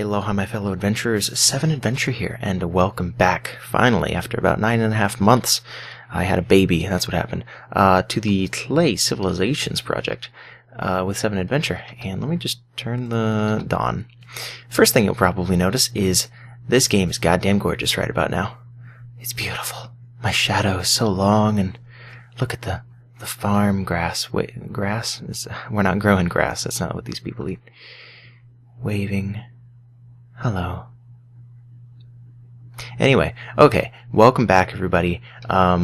Aloha, my fellow adventurers. Sevenadventure here, and welcome back, finally, after about 9.5 months. I had a baby, that's what happened, to the Clay Civilizations project with Sevenadventure. And let me just turn the on. First thing you'll probably notice is this game is goddamn gorgeous right about now. It's beautiful. My shadow is so long, and look at the farm grass. Wait, grass? We're not growing grass, that's not what these people eat. Waving. Hello. Anyway, okay, welcome back everybody.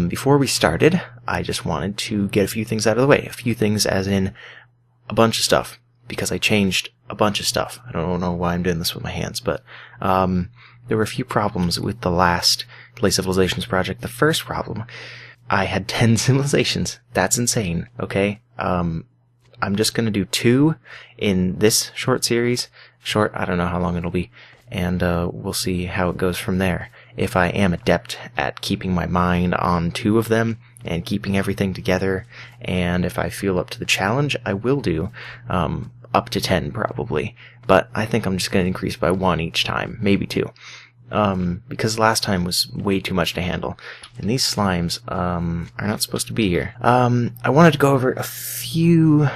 Before we started, I just wanted to get a few things out of the way. A few things as in a bunch of stuff, because I changed a bunch of stuff. I don't know why I'm doing this with my hands, but there were a few problems with the last Clay Civilizations project. The first problem, I had 10 civilizations. That's insane, okay? I'm just going to do 2 in this short series. Short, I don't know how long it'll be. And we'll see how it goes from there. If I am adept at keeping my mind on 2 of them and keeping everything together, and if I feel up to the challenge, I will do up to 10 probably. But I think I'm just going to increase by 1 each time, maybe 2. Because last time was way too much to handle. And these slimes are not supposed to be here. I wanted to go over a few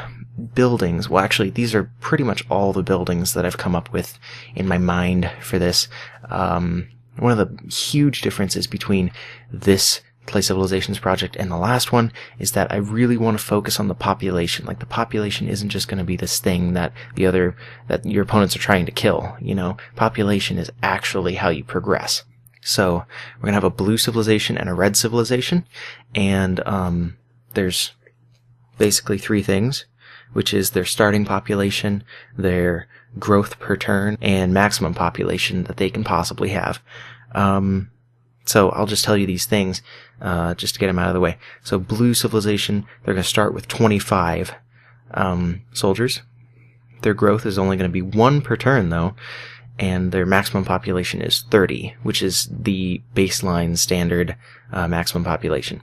buildings. Well, actually, these are pretty much all the buildings that I've come up with in my mind for this. One of the huge differences between this Clay Civilizations project and the last one is that I really want to focus on the population. Like, the population isn't just going to be this thing that that your opponents are trying to kill, you know. Population is actually how you progress. So, we're going to have a blue civilization and a red civilization, and there's basically 3 things, which is their starting population, their growth per turn, and maximum population that they can possibly have. So I'll just tell you these things, just to get them out of the way. So blue civilization, they're going to start with 25 soldiers. Their growth is only going to be 1 per turn, though, and their maximum population is 30, which is the baseline standard maximum population.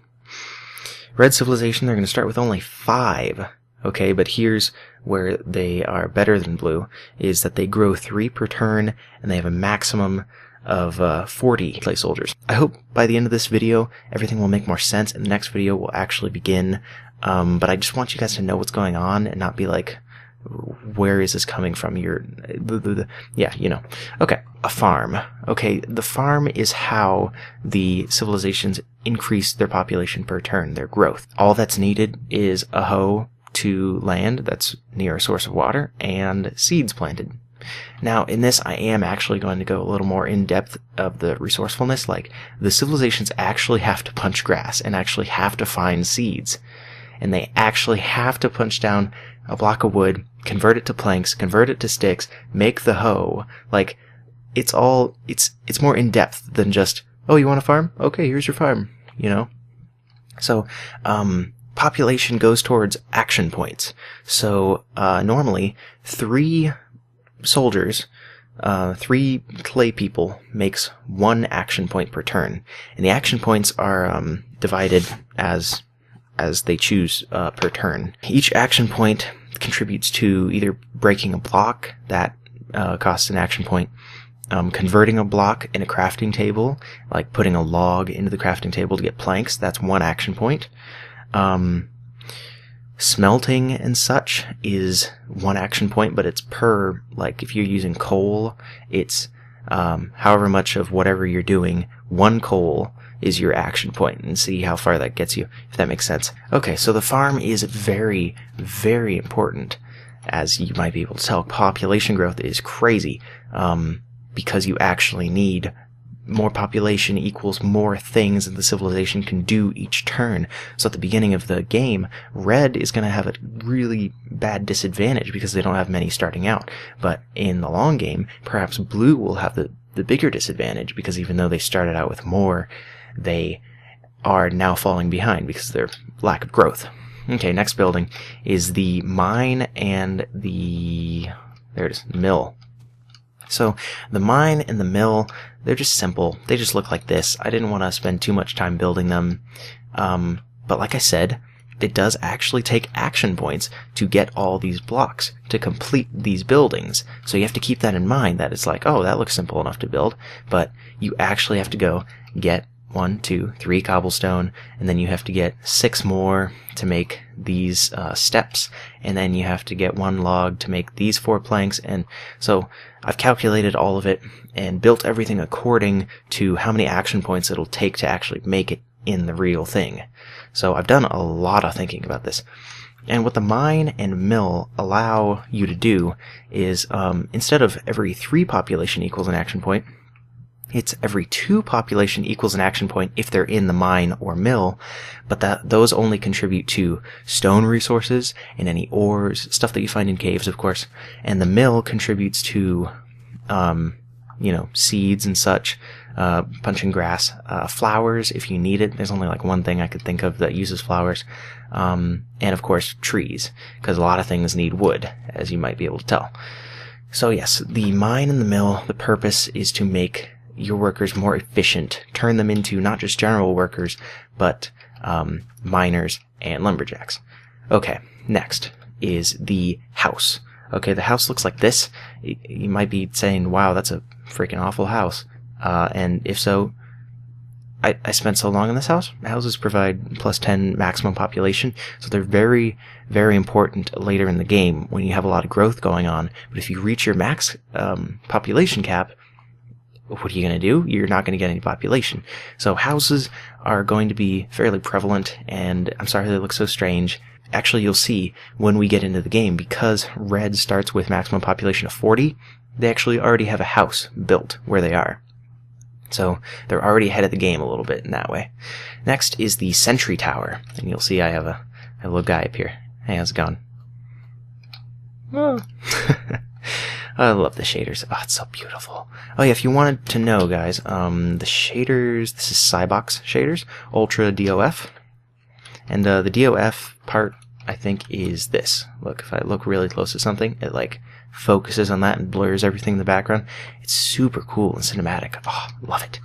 Red civilization, they're going to start with only 5. Okay, but here's where they are better than blue, is that they grow 3 per turn, and they have a maximum of 40 clay soldiers. I hope by the end of this video, everything will make more sense, and the next video will actually begin, but I just want you guys to know what's going on, and not be like, where is this coming from? Yeah, you know. Okay, a farm. Okay, the farm is how the civilizations increase their population per turn, their growth. All that's needed is a hoe to land that's near a source of water, and seeds planted. Now, in this, I am actually going to go a little more in depth of the resourcefulness. Like, the civilizations actually have to punch grass and actually have to find seeds. And they actually have to punch down a block of wood, convert it to planks, convert it to sticks, make the hoe. Like, it's more in depth than just, oh, you want a farm? Okay, here's your farm, you know? So, population goes towards action points. So, normally, 3 soldiers, 3 clay people makes 1 action point per turn. And the action points are divided as they choose per turn. Each action point contributes to either breaking a block, that costs an action point, converting a block in a crafting table, like putting a log into the crafting table to get planks, that's 1 action point. Smelting and such is 1 action point, but it's per, like, if you're using coal, it's however much of whatever you're doing, 1 coal is your action point, and see how far that gets you, if that makes sense. Okay, so the farm is very, very important, as you might be able to tell. Population growth is crazy, because you actually need more population equals more things that the civilization can do each turn. So at the beginning of the game, red is going to have a really bad disadvantage because they don't have many starting out. But in the long game, perhaps blue will have the bigger disadvantage, because even though they started out with more, they are now falling behind because of their lack of growth. Okay, next building is the mine and there it is, mill. So the mine and the mill, they're just simple. They just look like this. I didn't want to spend too much time building them. But like I said, it does actually take action points to get all these blocks to complete these buildings. So you have to keep that in mind, that it's like, oh, that looks simple enough to build, but you actually have to go get 1, 2, 3 cobblestone, and then you have to get 6 more to make these steps, and then you have to get 1 log to make these 4 planks. And so I've calculated all of it and built everything according to how many action points it'll take to actually make it in the real thing. So I've done a lot of thinking about this. And what the mine and mill allow you to do is, instead of every 3 population equals an action point, it's every 2 population equals an action point if they're in the mine or mill, but those only contribute to stone resources and any ores, stuff that you find in caves, of course. And the mill contributes to, seeds and such, punching grass, flowers if you need it. There's only like one thing I could think of that uses flowers. And of course, trees, because a lot of things need wood, as you might be able to tell. So yes, the mine and the mill, the purpose is to make your workers more efficient, turn them into not just general workers, but miners and lumberjacks. Okay, next is the house. Okay, the house looks like this. You might be saying, wow, that's a freaking awful house. And if so, I spent so long in this house. Houses provide plus 10 maximum population, so they're very, very important later in the game when you have a lot of growth going on. But if you reach your max population cap, what are you going to do? You're not going to get any population. So houses are going to be fairly prevalent, and I'm sorry they look so strange. Actually, you'll see when we get into the game, because red starts with maximum population of 40, they actually already have a house built where they are. So they're already ahead of the game a little bit in that way. Next is the Sentry Tower, and you'll see I have a little guy up here. Hey, how's it going? Oh. I love the shaders. Oh, it's so beautiful. Oh yeah, if you wanted to know, guys, the shaders, this is Cybox shaders, Ultra DOF. And the DOF part, I think, is this. Look, if I look really close to something, it like focuses on that and blurs everything in the background. It's super cool and cinematic. Oh, love it.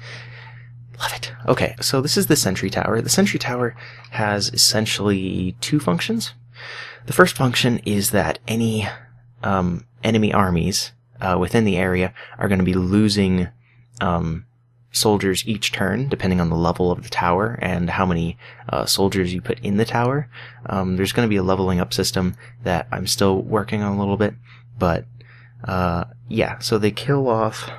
Love it. Okay, so this is the Sentry Tower. The Sentry Tower has essentially 2 functions. The first function is that any enemy armies within the area are going to be losing soldiers each turn, depending on the level of the tower and how many soldiers you put in the tower. There's going to be a leveling up system that I'm still working on a little bit, but yeah, so they kill off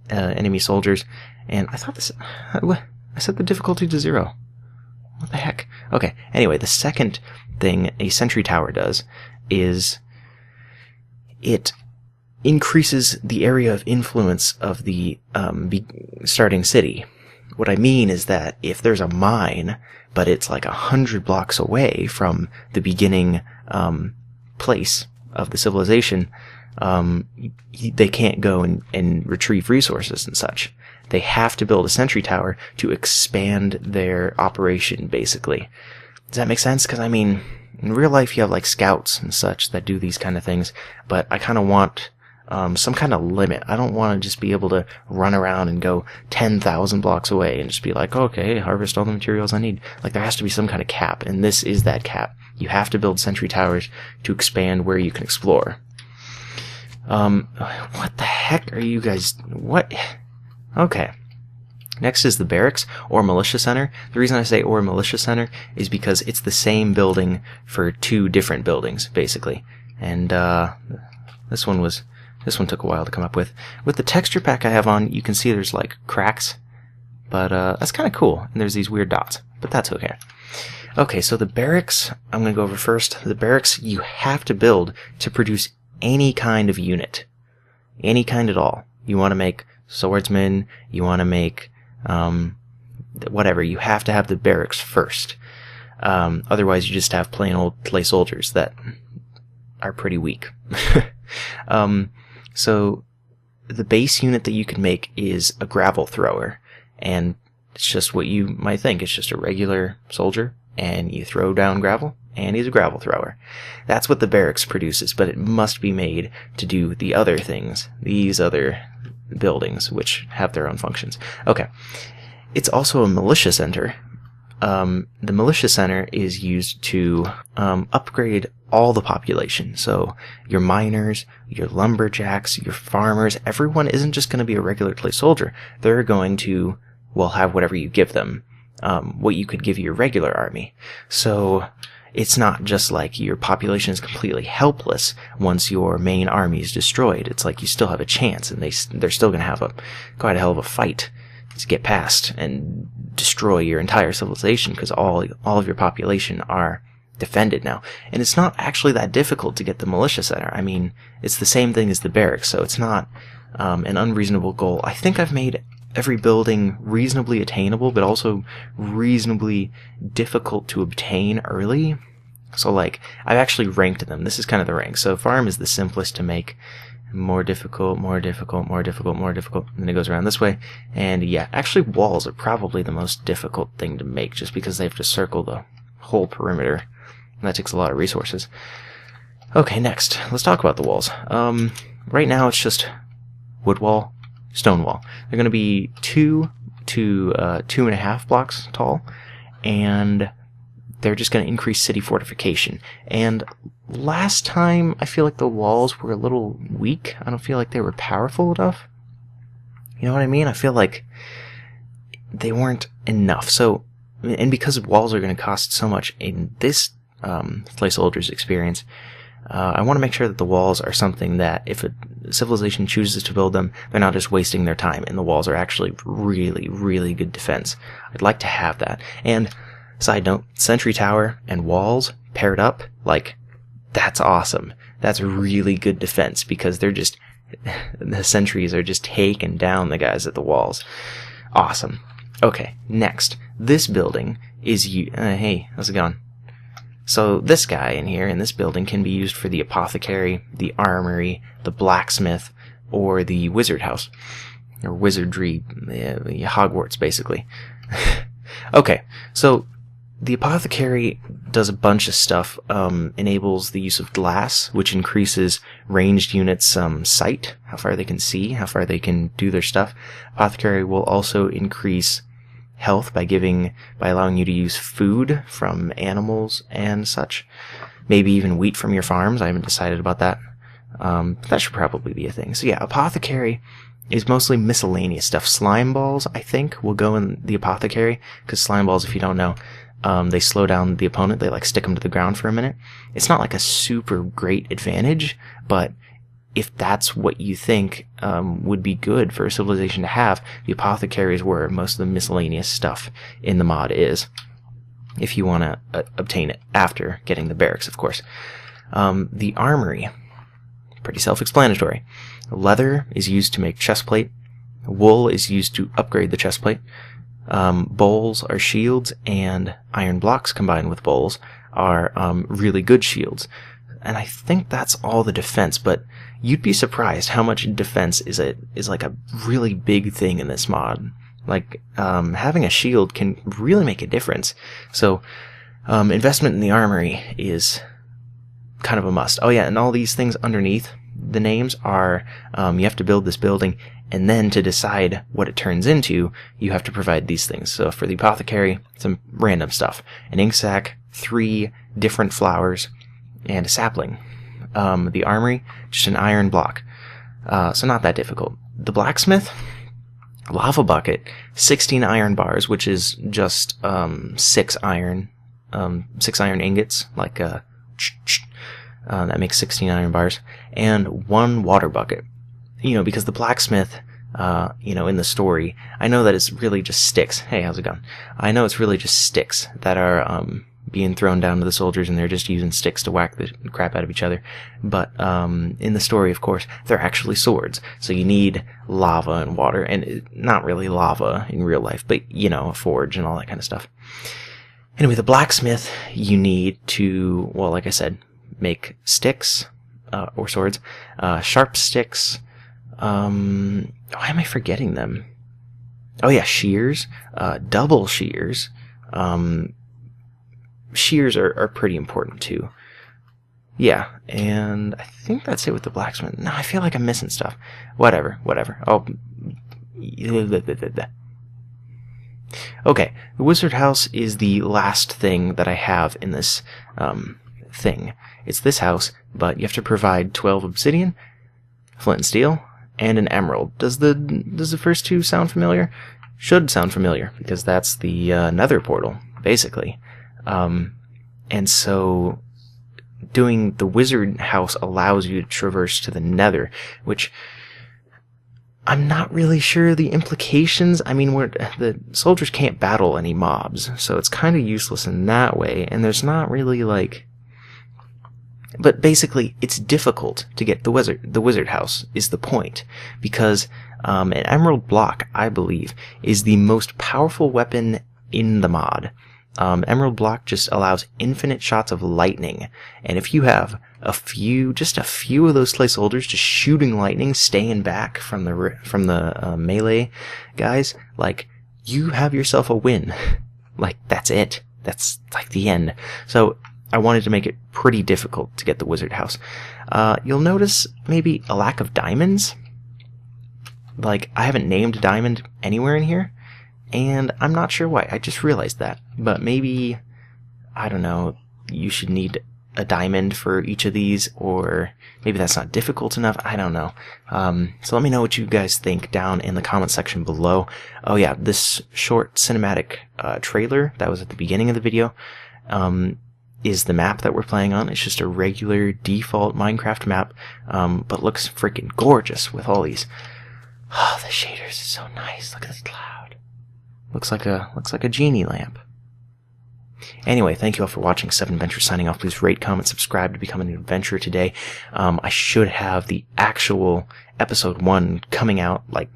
enemy soldiers, and I thought this... I set the difficulty to 0. What the heck? Okay, anyway, the second thing a Sentry Tower does is it increases the area of influence of the starting city. What I mean is that if there's a mine, but it's like 100 blocks away from the beginning place of the civilization, they can't go and retrieve resources and such. They have to build a Sentry Tower to expand their operation, basically. Does that make sense? Because, I mean, in real life you have like scouts and such that do these kind of things, but I kind of want some kind of limit. I don't want to just be able to run around and go 10,000 blocks away and just be like, okay, harvest all the materials I need. Like, there has to be some kind of cap, and this is that cap. You have to build Sentry Towers to expand where you can explore. What the heck are you guys... What? Okay. Next is the Barracks, or Militia Center. The reason I say or Militia Center is because it's the same building for 2 different buildings, basically. And, this one took a while to come up with. With the texture pack I have on, you can see there's, like, cracks. But, that's kind of cool. And there's these weird dots. But that's okay. Okay, so the Barracks, I'm gonna go over first. The Barracks you have to build to produce any kind of unit. Any kind at all. You want to make swordsmen, you want to make whatever, you have to have the barracks first. Otherwise you just have plain old clay soldiers that are pretty weak. So the base unit that you can make is a gravel thrower, and it's just what you might think. It's just a regular soldier, and you throw down gravel, and he's a gravel thrower. That's what the barracks produces, but it must be made to do the other things, these other buildings, which have their own functions. Okay. It's also a militia center, the militia center is used to upgrade all the population. So your miners, your lumberjacks, your farmers, everyone isn't just going to be a regular clay soldier. They're going to, well, have whatever you give them, what you could give your regular army. So it's not just like your population is completely helpless once your main army is destroyed. It's like you still have a chance, and they're still going to have quite a hell of a fight to get past and destroy your entire civilization, because all of your population are defended now. And it's not actually that difficult to get the militia center. I mean, it's the same thing as the barracks, so it's not an unreasonable goal. I think I've made every building reasonably attainable, but also reasonably difficult to obtain early. So, like, I've actually ranked them. This is kind of the rank. So farm is the simplest to make. More difficult, more difficult, more difficult, more difficult. And then it goes around this way. And yeah, actually walls are probably the most difficult thing to make, just because they have to circle the whole perimeter. And that takes a lot of resources. Okay, next. Let's talk about the walls. Right now it's just wood wall, stone wall. They're going to be 2 to 2.5 blocks tall. And they're just going to increase city fortification. And last time, I feel like the walls were a little weak. I don't feel like they were powerful enough. You know what I mean? I feel like they weren't enough. So, and because walls are going to cost so much in this Clay Soldiers experience, I want to make sure that the walls are something that if a civilization chooses to build them, they're not just wasting their time, and the walls are actually really, really good defense. I'd like to have that. And side note, Sentry Tower and walls paired up, like, that's awesome. That's really good defense, because they're just, the sentries are just taking down the guys at the walls. Awesome. Okay, next. This building is, hey, how's it going? So this guy in here, in this building, can be used for the apothecary, the armory, the blacksmith, or the wizard house. Or wizardry, Hogwarts, basically. Okay, so the apothecary does a bunch of stuff, enables the use of glass, which increases ranged units' sight, how far they can see, how far they can do their stuff. Apothecary will also increase health by allowing you to use food from animals and such. Maybe even wheat from your farms. I haven't decided about that. That should probably be a thing. So yeah, apothecary is mostly miscellaneous stuff. Slime balls, I think, will go in the apothecary, because slime balls, if you don't know, they slow down the opponent. They stick them to the ground for a minute. It's not like a super great advantage, but if that's what you think would be good for a civilization to have, the apothecary is where most of the miscellaneous stuff in the mod is, if you want to obtain it after getting the barracks, of course. The armory, pretty self-explanatory. Leather is used to make chestplate. Wool is used to upgrade the chestplate. Bowls are shields, and iron blocks combined with bowls are really good shields. And I think that's all the defense, but you'd be surprised how much defense is like a really big thing in this mod. Like, having a shield can really make a difference. So, investment in the armory is kind of a must. Oh yeah, and all these things underneath the names are, you have to build this building, and then to decide what it turns into, you have to provide these things. So for the apothecary, some random stuff. An ink sac, 3 different flowers, and a sapling. The armory, just an iron block. So not that difficult. The blacksmith, lava bucket, 16 iron bars, which is just 6 iron ingots, like that makes 16 iron bars, and 1 water bucket. You know, because the blacksmith, in the story, I know that it's really just sticks. Hey, how's it going? I know it's really just sticks that are being thrown down to the soldiers, and they're just using sticks to whack the crap out of each other. But in the story, of course, they're actually swords. So you need lava and water, and not really lava in real life, but, a forge and all that kind of stuff. Anyway, the blacksmith, you need to, well, like I said, make sticks, or swords, sharp sticks. Why am I forgetting them? Oh yeah, shears, double shears. Shears are pretty important too. Yeah, and I think that's it with the blacksmith. No, I feel like I'm missing stuff. Whatever. Okay, the wizard house is the last thing that I have in this thing. It's this house, but you have to provide 12 obsidian, flint and steel, and an emerald. Does the first two sound familiar? Should sound familiar, because that's the nether portal, basically. And so doing the wizard house allows you to traverse to the nether, which I'm not really sure the implications. I mean, the soldiers can't battle any mobs, so it's kind of useless in that way, and there's not really, like... But basically, it's difficult to get the wizard house, is the point, because an emerald block, I believe, is the most powerful weapon in the mod. Emerald block just allows infinite shots of lightning, and if you have just a few of those clay soldiers just shooting lightning, staying back from the melee guys, like, you have yourself a win. Like, that's it. That's like the end. So I wanted to make it pretty difficult to get the wizard house. You'll notice maybe a lack of diamonds. Like, I haven't named a diamond anywhere in here, and I'm not sure why. I just realized that. But maybe, I don't know, you should need a diamond for each of these, or maybe that's not difficult enough. I don't know. So let me know what you guys think down in the comment section below. Oh yeah, this short cinematic trailer that was at the beginning of the video is the map that we're playing on. It's just a regular default Minecraft map, but looks freaking gorgeous with all these. Oh, the shaders are so nice. Look at this cloud. Looks like a genie lamp. Anyway, thank you all for watching. Sevenadventure signing off. Please rate, comment, subscribe to become an adventurer today. I should have the actual episode 1 coming out, like,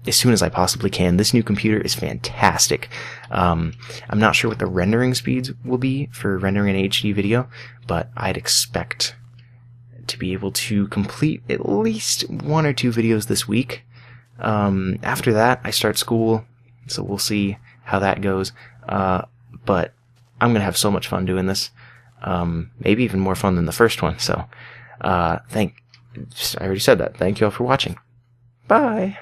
as soon as I possibly can. This new computer is fantastic. I'm not sure what the rendering speeds will be for rendering an HD video, but I'd expect to be able to complete at least 1 or 2 videos this week. After that, I start school, so we'll see how that goes. But I'm going to have so much fun doing this. Maybe even more fun than the first one. So, I already said that. Thank you all for watching. Bye!